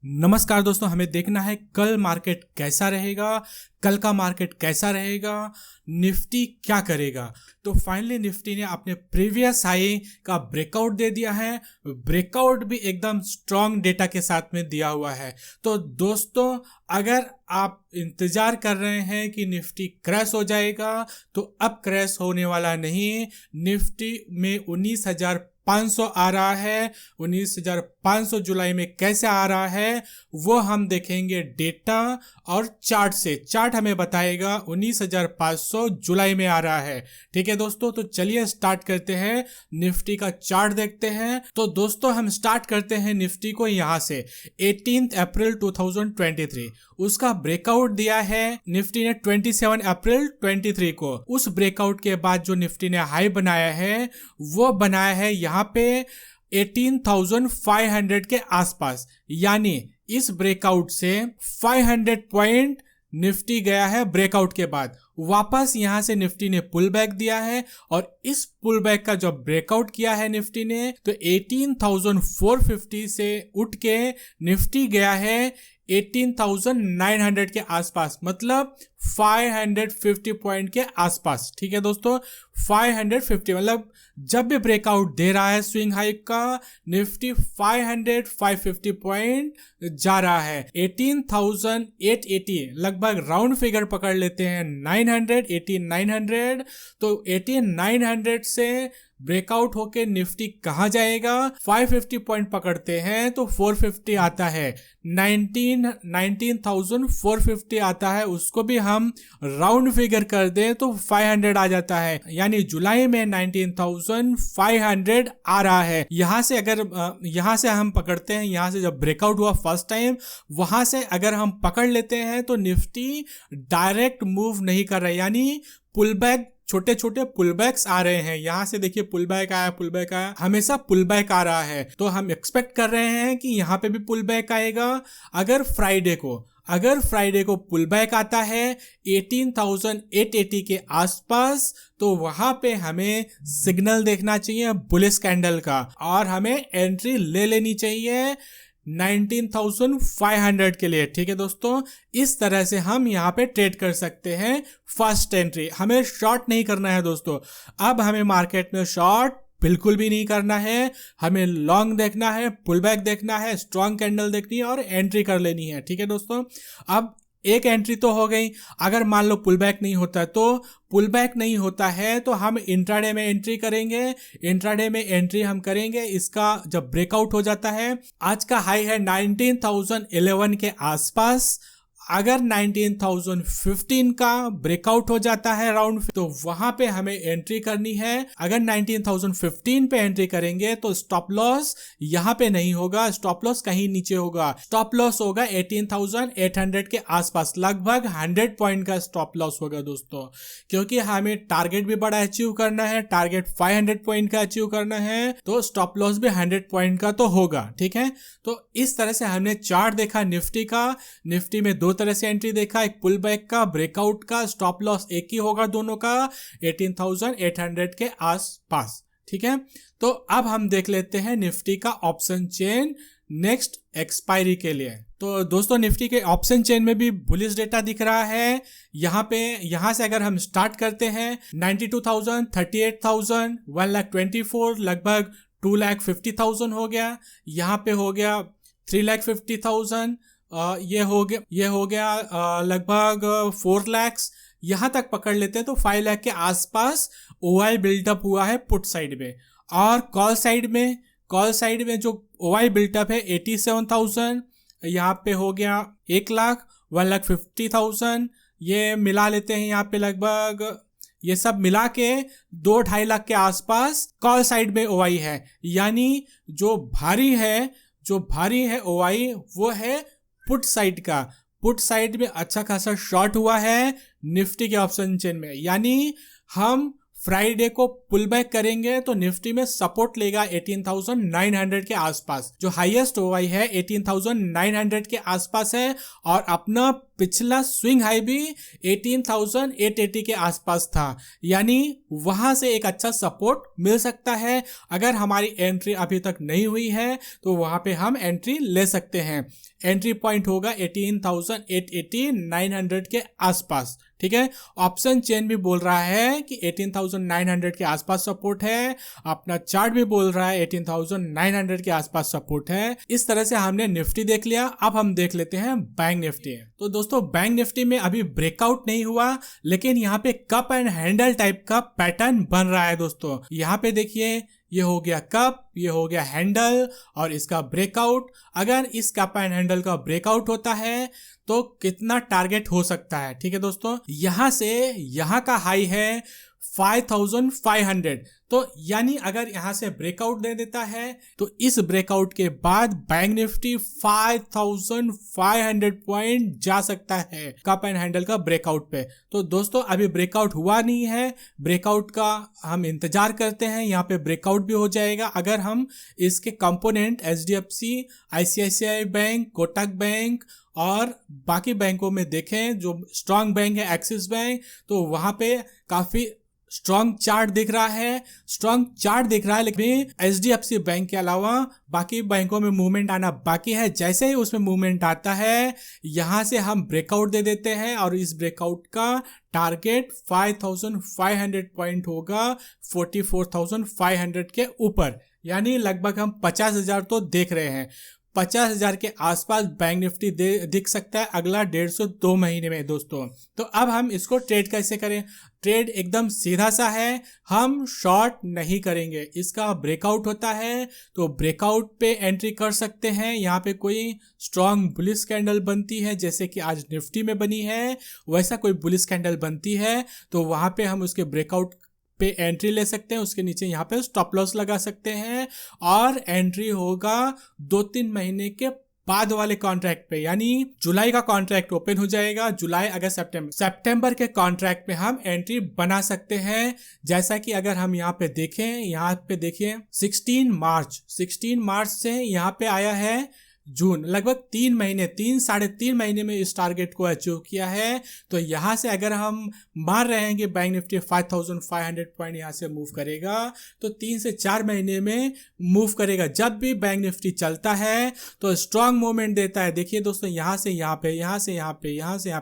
नमस्कार दोस्तों, हमें देखना है कल मार्केट कैसा रहेगा। कल का मार्केट कैसा रहेगा, निफ्टी क्या करेगा। तो फाइनली निफ्टी ने अपने प्रीवियस हाई का ब्रेकआउट दे दिया है। ब्रेकआउट भी एकदम स्ट्रॉन्ग डेटा के साथ में दिया हुआ है। तो दोस्तों, अगर आप इंतजार कर रहे हैं कि निफ्टी क्रैश हो जाएगा, तो अब क्रैश होने वाला नहीं। निफ्टी में 19,500 आ रहा है। 19,500 जुलाई में कैसे आ रहा है वो हम देखेंगे डेटा और चार्ट से। चार्ट हमें बताएगा 19,500 जुलाई में आ रहा है। ठीक है दोस्तों, तो चलिए स्टार्ट करते हैं। निफ्टी का चार्ट देखते हैं। तो दोस्तों, हम स्टार्ट करते हैं निफ्टी को यहां से 18 अप्रैल 2023। उसका ब्रेकआउट दिया है निफ्टी ने 27 अप्रैल 23 को। उस ब्रेकआउट के बाद जो निफ्टी ने हाई बनाया है वो बनाया है यहाँ पे 18,500 के आसपास। यानी इस ब्रेकआउट से 500 पॉइंट निफ्टी गया है। ब्रेकआउट के बाद वापस यहां से निफ्टी ने पुल बैक दिया है, और इस पुल बैक का जब ब्रेकआउट किया है निफ्टी ने, तो 18,450 से उठ के निफ्टी गया है 18,900 के आसपास, मतलब 550 पॉइंट के आसपास। ठीक है दोस्तों, 550 मतलब जब भी ब्रेकआउट दे रहा है स्विंग हाई का, निफ्टी 550 पॉइंट जा रहा है। 18,880 लगभग राउंड फिगर पकड़ लेते हैं 18,900। तो 18,900 से ब्रेकआउट होके निफ्टी कहाँ जाएगा, 550 पॉइंट पकड़ते हैं तो 450 आता है। 19,450 आता है, उसको भी हम राउंड फिगर कर दें तो 500 आ जाता है। यानी जुलाई में 19,500 आ रहा है। यहां से अगर यहां से हम पकड़ते हैं, यहां से जब ब्रेकआउट हुआ फर्स्ट टाइम, वहां से अगर हम पकड़ लेते हैं तो निफ्टी डायरेक्ट मूव नहीं कर रहा है। यानी पुल बैक, छोटे छोटे पुल बैक्स आ रहे हैं। यहां से देखिए पुल बैक आया, पुल बैक आया, हमेशा पुल बैक आ रहा है। तो हम एक्सपेक्ट कर रहे हैं कि यहां पे भी पुल बैक आएगा। अगर फ्राइडे को पुल बैक आता है 18,880 के आसपास, तो वहां पे हमें सिग्नल देखना चाहिए बुलिश कैंडल का, और हमें एंट्री ले लेनी चाहिए 19,500 के लिए। ठीक है दोस्तों, इस तरह से हम यहाँ पे ट्रेड कर सकते हैं। फर्स्ट एंट्री, हमें शॉर्ट नहीं करना है दोस्तों। अब हमें मार्केट में शॉर्ट बिल्कुल भी नहीं करना है। हमें लॉन्ग देखना है, पुल बैक देखना है, स्ट्रॉन्ग कैंडल देखनी है और एंट्री कर लेनी है। ठीक है दोस्तों, अब एक एंट्री तो हो गई। अगर मान लो पुल बैक नहीं होता, तो पुल बैक नहीं होता है तो हम इंट्राडे में एंट्री करेंगे। इंट्राडे में एंट्री हम करेंगे इसका जब ब्रेकआउट हो जाता है। आज का हाई है 19,011 के आसपास। अगर 19,015 का ब्रेकआउट हो जाता है राउंड, तो वहां पे हमें एंट्री करनी है। अगर 19,015 पे एंट्री करेंगे तो स्टॉप लॉस यहां पे नहीं होगा, स्टॉप लॉस कहीं नीचे होगा। स्टॉप लॉस होगा 18,800 के आसपास, लगभग 100 पॉइंट का स्टॉप लॉस होगा दोस्तों। क्योंकि हमें टारगेट भी बड़ा अचीव करना है, टारगेट 500 पॉइंट का अचीव करना है, तो स्टॉप लॉस भी 100 पॉइंट का तो होगा। ठीक है, तो इस तरह से हमने चार्ट देखा निफ्टी का। निफ्टी में दो तरह से एंट्री देखा, एक पुल बैक का, ब्रेकआउट का। स्टॉप लॉस एक ही होगा दोनों का, 18,800 के आसपास। ठीक है, तो अब हम देख लेते हैं निफ्टी का ऑप्शन चेन नेक्स्ट एक्सपायरी के लिए। तो दोस्तों, निफ्टी के ऑप्शन चेन में भी बुलिश डेटा दिख रहा है। यहां से अगर हम स्टार्ट करते हैं 92,000, 38,000, 1,24,000, लगभग 2,50,000 हो गया। यहाँ पे हो गया 3,50,000। ये हो गया लगभग 4 लाख। यहां तक पकड़ लेते हैं तो 5 लाख के आसपास ओआई बिल्टअप हुआ है पुट साइड में। और कॉल साइड में जो ओआई बिल्टअप है 87,000, यहाँ पे हो गया 1 लाख, 1,50,000। ये मिला लेते हैं, यहाँ पे लगभग ये सब मिला के 2-2.5 लाख के आसपास कॉल साइड में ओआई है। यानी जो भारी है ओआई वो है पुट साइड का। पुट साइड में अच्छा खासा शॉर्ट हुआ है निफ्टी के ऑप्शन चेन में। यानी हम फ्राइडे को पुल बैक करेंगे तो निफ्टी में सपोर्ट लेगा 18,900 के आसपास। जो हाईएस्ट ओआई है 18,900 के आसपास है और अपना पिछला स्विंग हाई भी 18,880 के आसपास था, यानी वहां से एक अच्छा सपोर्ट मिल सकता है। अगर हमारी एंट्री अभी तक नहीं हुई है तो वहां पे हम एंट्री ले सकते हैं। एंट्री पॉइंट होगा 18,880 900 के आसपास, ठीक है। ऑप्शन चेन भी बोल रहा है कि 18,900 के आसपास सपोर्ट है, अपना चार्ट भी बोल रहा है 18,900 के आसपास सपोर्ट है। इस तरह से हमने निफ्टी देख लिया। अब हम देख लेते हैं बैंक निफ्टी। तो दोस्तों बैंक निफ्टी में अभी ब्रेकआउट नहीं हुआ, लेकिन यहाँ पे कप एंड हैंडल टाइप का पैटर्न बन रहा है दोस्तों। यहाँ पे देखिए, ये हो गया कप, ये हो गया हैंडल और इसका ब्रेकआउट। अगर इस कप एंड हैंडल का ब्रेकआउट होता है तो कितना टारगेट हो सकता है, ठीक है दोस्तों। यहां से यहां का हाई है 5,500, तो यानी अगर यहां से ब्रेकआउट दे देता है तो इस ब्रेकआउट के बाद बैंक निफ्टी 5,500 पॉइंट जा सकता है कप एंड हैंडल का ब्रेकआउट पे। तो दोस्तों अभी ब्रेकआउट हुआ नहीं है, ब्रेकआउट का हम इंतजार करते हैं। यहाँ पे ब्रेकआउट भी हो जाएगा अगर हम इसके component HDFC, ICICI bank, Kotak bank और बाकी बैंकों में देखें। जो स्ट्रांग बैंक है एक्सिस बैंक, तो वहां पे काफी स्ट्रॉन्ग चार्ट दिख रहा है, लेकिन HDFC बैंक के अलावा बाकी बैंकों में मूवमेंट आना बाकी है। जैसे ही उसमें मूवमेंट आता है यहां से हम ब्रेकआउट दे देते हैं और इस ब्रेकआउट का टारगेट 5,500 पॉइंट होगा 44,500 के ऊपर, यानी लगभग हम 50,000 तो देख रहे हैं। 50,000 के आसपास बैंक निफ्टी दिख सकता है अगला 1.5 से 2 महीने में दोस्तों। तो अब हम इसको ट्रेड कैसे करें? ट्रेड एकदम सीधा सा है, हम शॉर्ट नहीं करेंगे। इसका ब्रेकआउट होता है तो ब्रेकआउट पे एंट्री कर सकते हैं। यहाँ पे कोई स्ट्रॉन्ग बुलिश कैंडल बनती है जैसे कि आज निफ्टी में बनी है, वैसा कोई बुलिश कैंडल बनती है तो वहां पे हम उसके ब्रेकआउट पे एंट्री ले सकते हैं। उसके नीचे यहाँ पे स्टॉप लॉस लगा सकते हैं और एंट्री होगा 2-3 महीने के बाद वाले कॉन्ट्रैक्ट पे, यानी जुलाई का कॉन्ट्रैक्ट ओपन हो जाएगा, जुलाई अगस्त सितंबर के कॉन्ट्रैक्ट पे हम एंट्री बना सकते हैं। जैसा कि अगर हम यहाँ पे देखिए 16 मार्च से यहाँ पे आया है जून, लगभग 3 महीने में इस टारगेट को अचीव किया है। तो यहाँ से अगर हम मान रहे हैं कि बैंक निफ्टी 5,500 पॉइंट यहाँ से मूव करेगा तो 3 से 4 महीने में मूव करेगा। जब भी बैंक निफ्टी चलता है तो स्ट्रॉन्ग मूवमेंट देता है। देखिए दोस्तों, यहाँ से यहाँ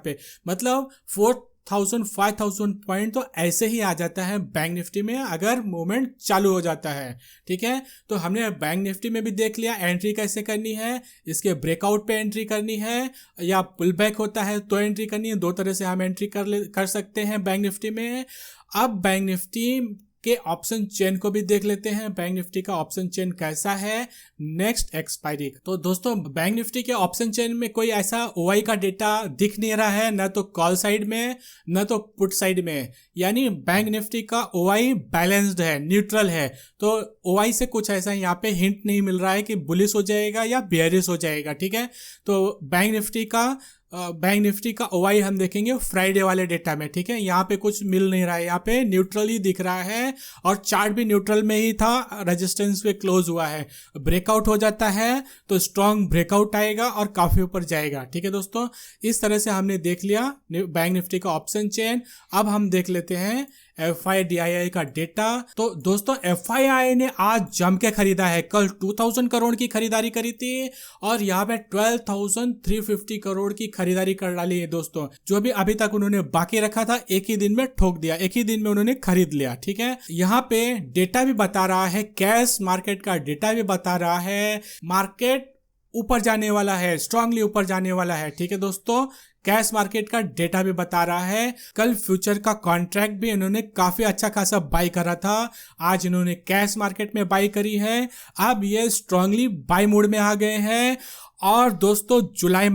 पे मतलब 4,000-5,000 पॉइंट तो ऐसे ही आ जाता है बैंक निफ्टी में अगर मूवमेंट चालू हो जाता है, ठीक है। तो हमने बैंक निफ्टी में भी देख लिया एंट्री कैसे करनी है, इसके ब्रेकआउट पे एंट्री करनी है या पुल बैक होता है तो एंट्री करनी है। 2 तरह से हम एंट्री कर सकते हैं बैंक निफ्टी में। अब बैंक निफ्टी के ऑप्शन चेन को भी देख लेते हैं, बैंक निफ्टी का ऑप्शन चेन कैसा है नेक्स्ट एक्सपायरी। तो दोस्तों बैंक निफ्टी के ऑप्शन चेन में कोई ऐसा ओआई का डेटा दिख नहीं रहा है, न तो कॉल साइड में न तो पुट साइड में, यानी बैंक निफ्टी का ओआई बैलेंस्ड है, न्यूट्रल है। तो ओआई से कुछ ऐसा यहाँ पे हिंट नहीं मिल रहा है कि बुलिश हो जाएगा या बेयरिश हो जाएगा, ठीक है। तो बैंक निफ्टी का ओआई हम देखेंगे फ्राइडे वाले डेटा में, ठीक है। यहाँ पे कुछ मिल नहीं रहा है, यहाँ पे न्यूट्रल ही दिख रहा है और चार्ट भी न्यूट्रल में ही था, रेजिस्टेंस पे क्लोज हुआ है। ब्रेकआउट हो जाता है तो स्ट्रॉन्ग ब्रेकआउट आएगा और काफी ऊपर जाएगा, ठीक है दोस्तों। इस तरह से हमने देख लिया बैंक निफ्टी का ऑप्शन चेन। अब हम देख लेते हैं FIDII का डेटा। तो दोस्तों FII ने आज जम के खरीदा है, कल 2,000 करोड़ की खरीदारी करी थी और यहाँ पे 12,350 करोड़ की खरीदारी कर डाली है दोस्तों। जो भी अभी तक उन्होंने बाकी रखा था एक ही दिन में ठोक दिया, एक ही दिन में उन्होंने खरीद लिया, ठीक है। यहाँ पे डेटा भी बता रहा है, कैश मार्केट का डेटा भी बता रहा है, मार्केट ऊपर जाने वाला है, स्ट्रांगली ऊपर जाने वाला है, ठीक है दोस्तों। कैश मार्केट का डेटा भी बता रहा है। कल फ्यूचर का कॉन्ट्रैक्ट भी इन्होंने काफी अच्छा खासा बाई करा था, आज इन्होंने कैश मार्केट में बाई करी है। अब ये स्ट्रांगली बाई मोड में आ गए हैं। और दोस्तों जुलाई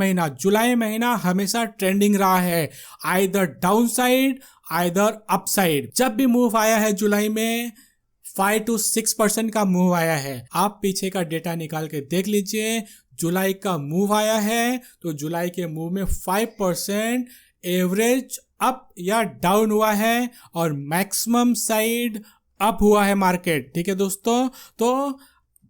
महीना हमेशा ट्रेंडिंग रहा है, either down side either up side. जब भी मूव आया है जुलाई में 5 to 6% का मूव आया है। आप पीछे का डेटा निकाल के देख लीजिए, जुलाई का मूव आया है तो जुलाई के मूव में 5% एवरेज अप या डाउन हुआ है और मैक्सिमम साइड अप हुआ है मार्केट। ठीक है दोस्तों, तो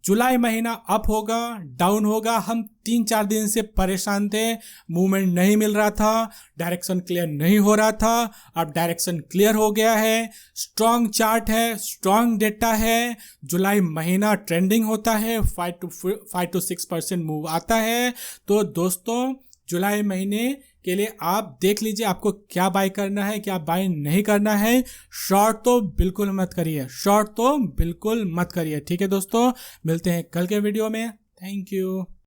जुलाई महीना अप होगा डाउन होगा, हम 3-4 दिन से परेशान थे, मूवमेंट नहीं मिल रहा था, डायरेक्शन क्लियर नहीं हो रहा था। अब डायरेक्शन क्लियर हो गया है, स्ट्रॉन्ग चार्ट है, स्ट्रॉन्ग डेटा है, जुलाई महीना ट्रेंडिंग होता है, 5 to 6% मूव आता है। तो दोस्तों जुलाई महीने के लिए आप देख लीजिए आपको क्या बाय करना है, क्या बाय नहीं करना है। शॉर्ट तो बिल्कुल मत करिए, शॉर्ट तो बिल्कुल मत करिए। ठीक है दोस्तों, मिलते हैं कल के वीडियो में। Thank you.